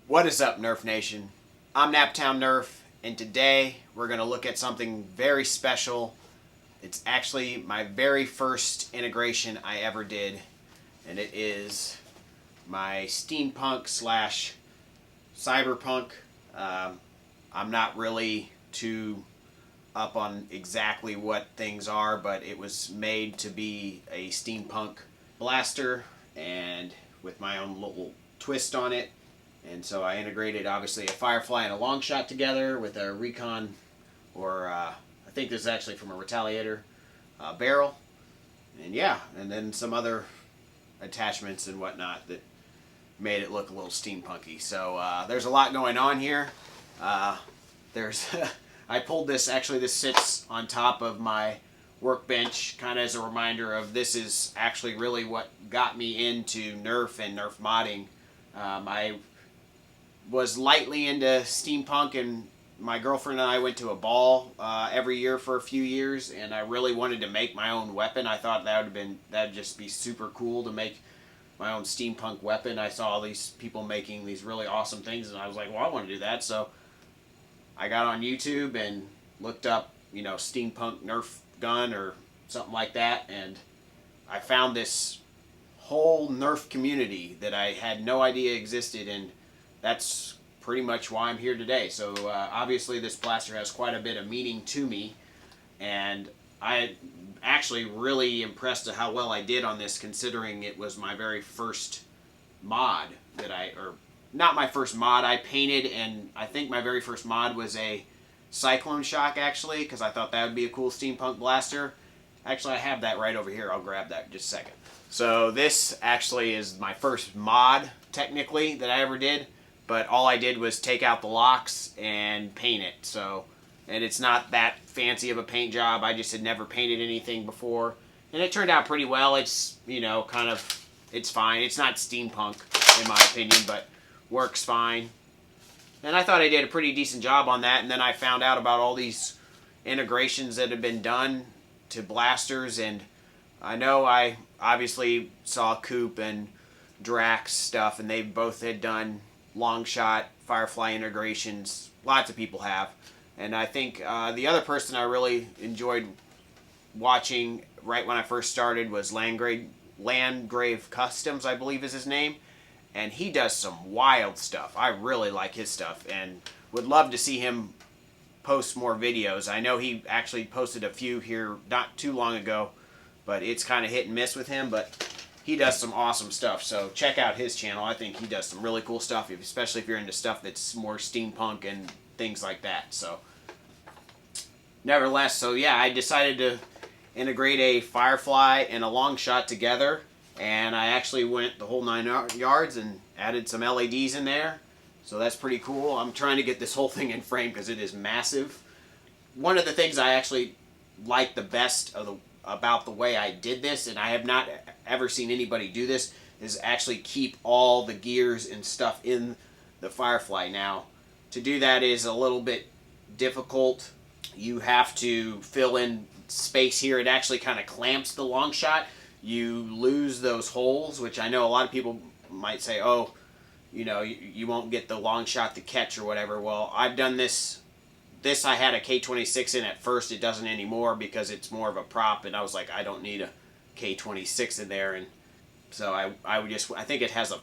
What is up, Nerf Nation? I'm Naptown Nerf, and today we're going to look at something very special. It's actually my very first integration I ever did, and it is my steampunk slash cyberpunk. I'm not really too up on exactly what things are, but it was made to be a steampunk blaster and with my own little twist on it. And so I integrated, obviously, a Firefly and a Longshot together with a Recon, or I think this is actually from a Retaliator barrel. And yeah, and then some other attachments and whatnot that made it look a little steampunky. So there's a lot going on here. I pulled this, actually this sits on top of my workbench, kind of as a reminder of this is actually really what got me into Nerf and Nerf modding. I was lightly into steampunk, and my girlfriend and I went to a ball every year for a few years, and I really wanted to make my own weapon. I thought that'd just be super cool to make my own steampunk weapon. I saw all these people making these really awesome things, and I was like, well, I want to do that. So I got on YouTube and looked up, steampunk Nerf gun or something like that, and I found this whole Nerf community that I had no idea existed, and that's pretty much why I'm here today. So obviously this blaster has quite a bit of meaning to me, and I actually really impressed at how well I did on this, considering it was my very first mod or not my first mod. I painted, and I think my very first mod was a Cyclone Shock, actually, because I thought that would be a cool steampunk blaster. Actually, I have that right over here. I'll grab that in just a second. So this actually is my first mod, technically, that I ever did. But all I did was take out the locks and paint it. So, and it's not that fancy of a paint job. I just had never painted anything before. And it turned out pretty well. It's, it's fine. It's not steampunk, in my opinion, but works fine. And I thought I did a pretty decent job on that. And then I found out about all these integrations that have been done to blasters. And I know I obviously saw Coop and Drax stuff, and they both had done Longshot, Firefly integrations. Lots of people have. And I think the other person I really enjoyed watching right when I first started was Landgrave Customs, I believe is his name. And he does some wild stuff. I really like his stuff and would love to see him post more videos. I know he actually posted a few here not too long ago, but it's kind of hit and miss with him. But he does some awesome stuff, so check out his channel. I think he does some really cool stuff, especially if you're into stuff that's more steampunk and things like that. So, nevertheless, I decided to integrate a Firefly and a Longshot together, and I actually went the whole 9 yards and added some LEDs in there. So that's pretty cool. I'm trying to get this whole thing in frame because it is massive. One of the things I actually like the best about the way I did this, and I have not ever seen anybody do this, is actually keep all the gears and stuff in the Firefly. Now, to do that is a little bit difficult. You have to fill in space here. It actually kind of clamps the Longshot. You lose those holes, which I know a lot of people might say, oh, you won't get the Longshot to catch or whatever. Well, I've done this. This I had a K26 in at first. It doesn't anymore because it's more of a prop, and I was like, I don't need a K26 in there. And so I think it has a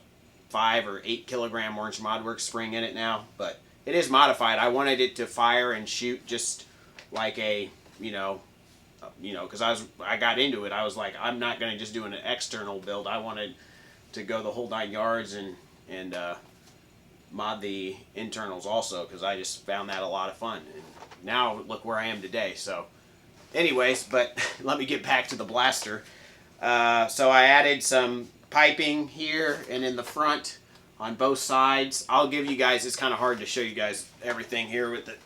5 or 8 kilogram Orange Modworks spring in it now, but it is modified. I wanted it to fire and shoot just like a, because I got into it. I was like, I'm not going to just do an external build. I wanted to go the whole 9 yards and mod the internals also, because I just found that a lot of fun. And now look where I am today. So anyways, but let me get back to the blaster. So I added some piping here and in the front on both sides. I'll give you guys, it's kind of hard to show you guys everything here with it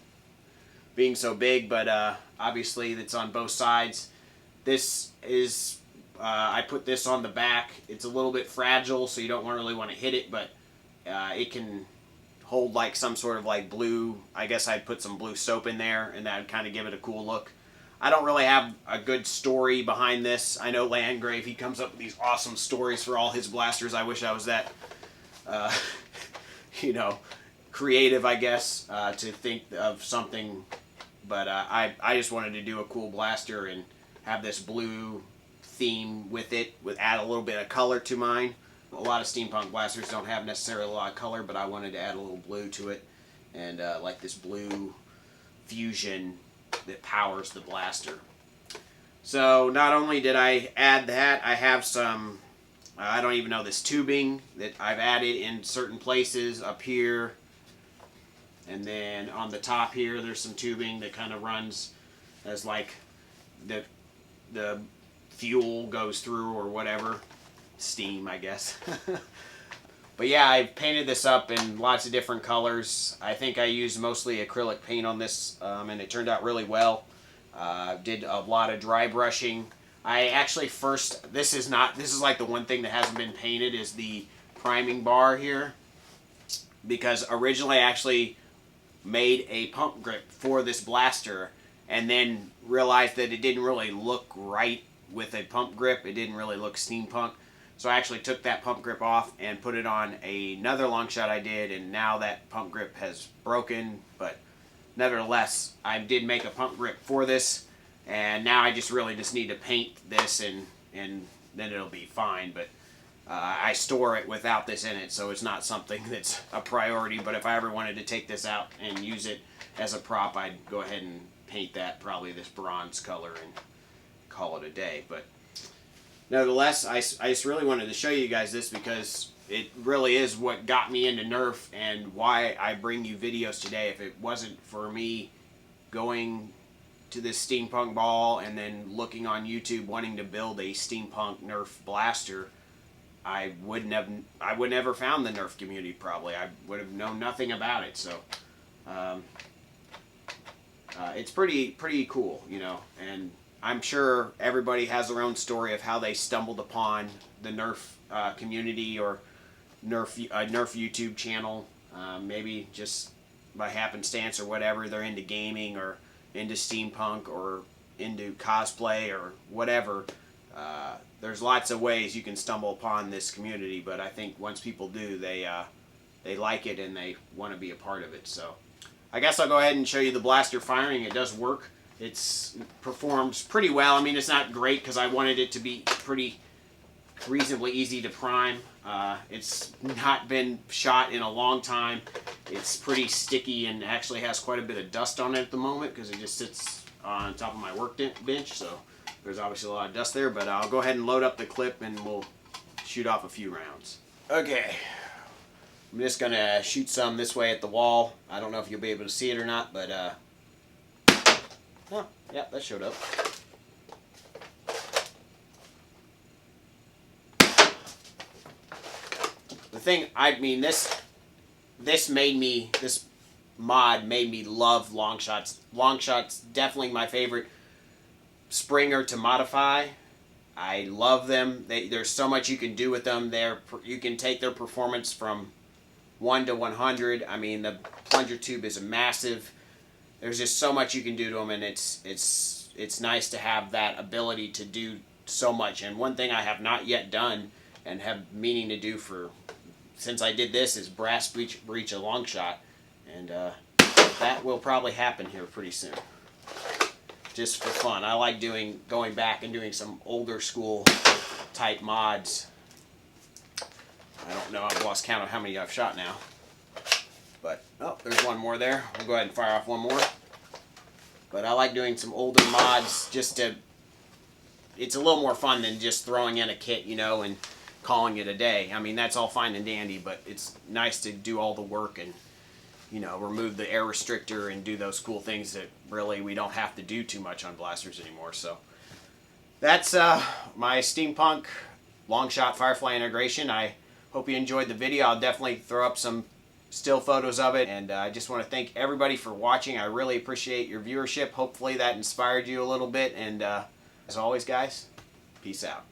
being so big, but obviously it's on both sides. This is, I put this on the back. It's a little bit fragile, so you don't really want to hit it, but it can hold like some sort of like blue, I guess I'd put some blue soap in there, and that would kind of give it a cool look. I don't really have a good story behind this. I know Landgrave, he comes up with these awesome stories for all his blasters. I wish I was that you know, creative, I guess, to think of something. But I just wanted to do a cool blaster and have this blue theme with it, add a little bit of color to mine. A lot of steampunk blasters don't have necessarily a lot of color, but I wanted to add a little blue to it, and like this blue fusion that powers the blaster. So not only did I add that, I have some, I don't even know, this tubing that I've added in certain places up here. And then on the top here, there's some tubing that kind of runs as like the fuel goes through or whatever. Steam, I guess. But yeah, I painted this up in lots of different colors. I think I used mostly acrylic paint on this, and it turned out really well. Did a lot of dry brushing. I actually this is like the one thing that hasn't been painted is the priming bar here. Because originally I actually made a pump grip for this blaster and then realized that it didn't really look right with a pump grip. It didn't really look steampunk. So I actually took that pump grip off and put it on another Longshot I did, and now that pump grip has broken, but nevertheless, I did make a pump grip for this, and now I just need to paint this, and then it'll be fine. But I store it without this in it, so it's not something that's a priority. But if I ever wanted to take this out and use it as a prop, I'd go ahead and paint that probably this bronze color and call it a day. But nevertheless, I just really wanted to show you guys this because it really is what got me into Nerf and why I bring you videos today. If it wasn't for me going to this steampunk ball and then looking on YouTube wanting to build a steampunk Nerf blaster, I wouldn't have ever found the Nerf community probably. I would have known nothing about it. So it's pretty cool, you know, and I'm sure everybody has their own story of how they stumbled upon the Nerf community or Nerf YouTube channel. Maybe just by happenstance or whatever, they're into gaming or into steampunk or into cosplay or whatever. There's lots of ways you can stumble upon this community, but I think once people do, they like it and they want to be a part of it. So I guess I'll go ahead and show you the blaster firing. It does work. It performs pretty well. I mean, it's not great because I wanted it to be pretty reasonably easy to prime. It's not been shot in a long time. It's pretty sticky and actually has quite a bit of dust on it at the moment because it just sits on top of my workbench, so there's obviously a lot of dust there. But I'll go ahead and load up the clip and we'll shoot off a few rounds. Okay, I'm just gonna shoot some this way at the wall. I don't know if you'll be able to see it or not, but oh, yeah, that showed up. The thing, I mean, this mod made me love Longshots. Longshot's definitely my favorite Springer to modify. I love them. There's so much you can do with them. You can take their performance from 1 to 100. I mean, the plunger tube is massive. There's just so much you can do to them, and it's nice to have that ability to do so much. And one thing I have not yet done and have meaning to do since I did this is brass breach a Longshot, and that will probably happen here pretty soon. Just for fun. I like going back and doing some older school type mods. I don't know, I've lost count of how many I've shot now. But, oh, there's one more there. We'll go ahead and fire off one more. But I like doing some older mods it's a little more fun than just throwing in a kit, you know, and calling it a day. I mean, that's all fine and dandy, but it's nice to do all the work and, you know, remove the air restrictor and do those cool things that really we don't have to do too much on blasters anymore. So that's my steampunk Longshot Firefly integration. I hope you enjoyed the video. I'll definitely throw up some still photos of it, and I just want to thank everybody for watching. I really appreciate your viewership. Hopefully that inspired you a little bit, and as always, guys, peace out.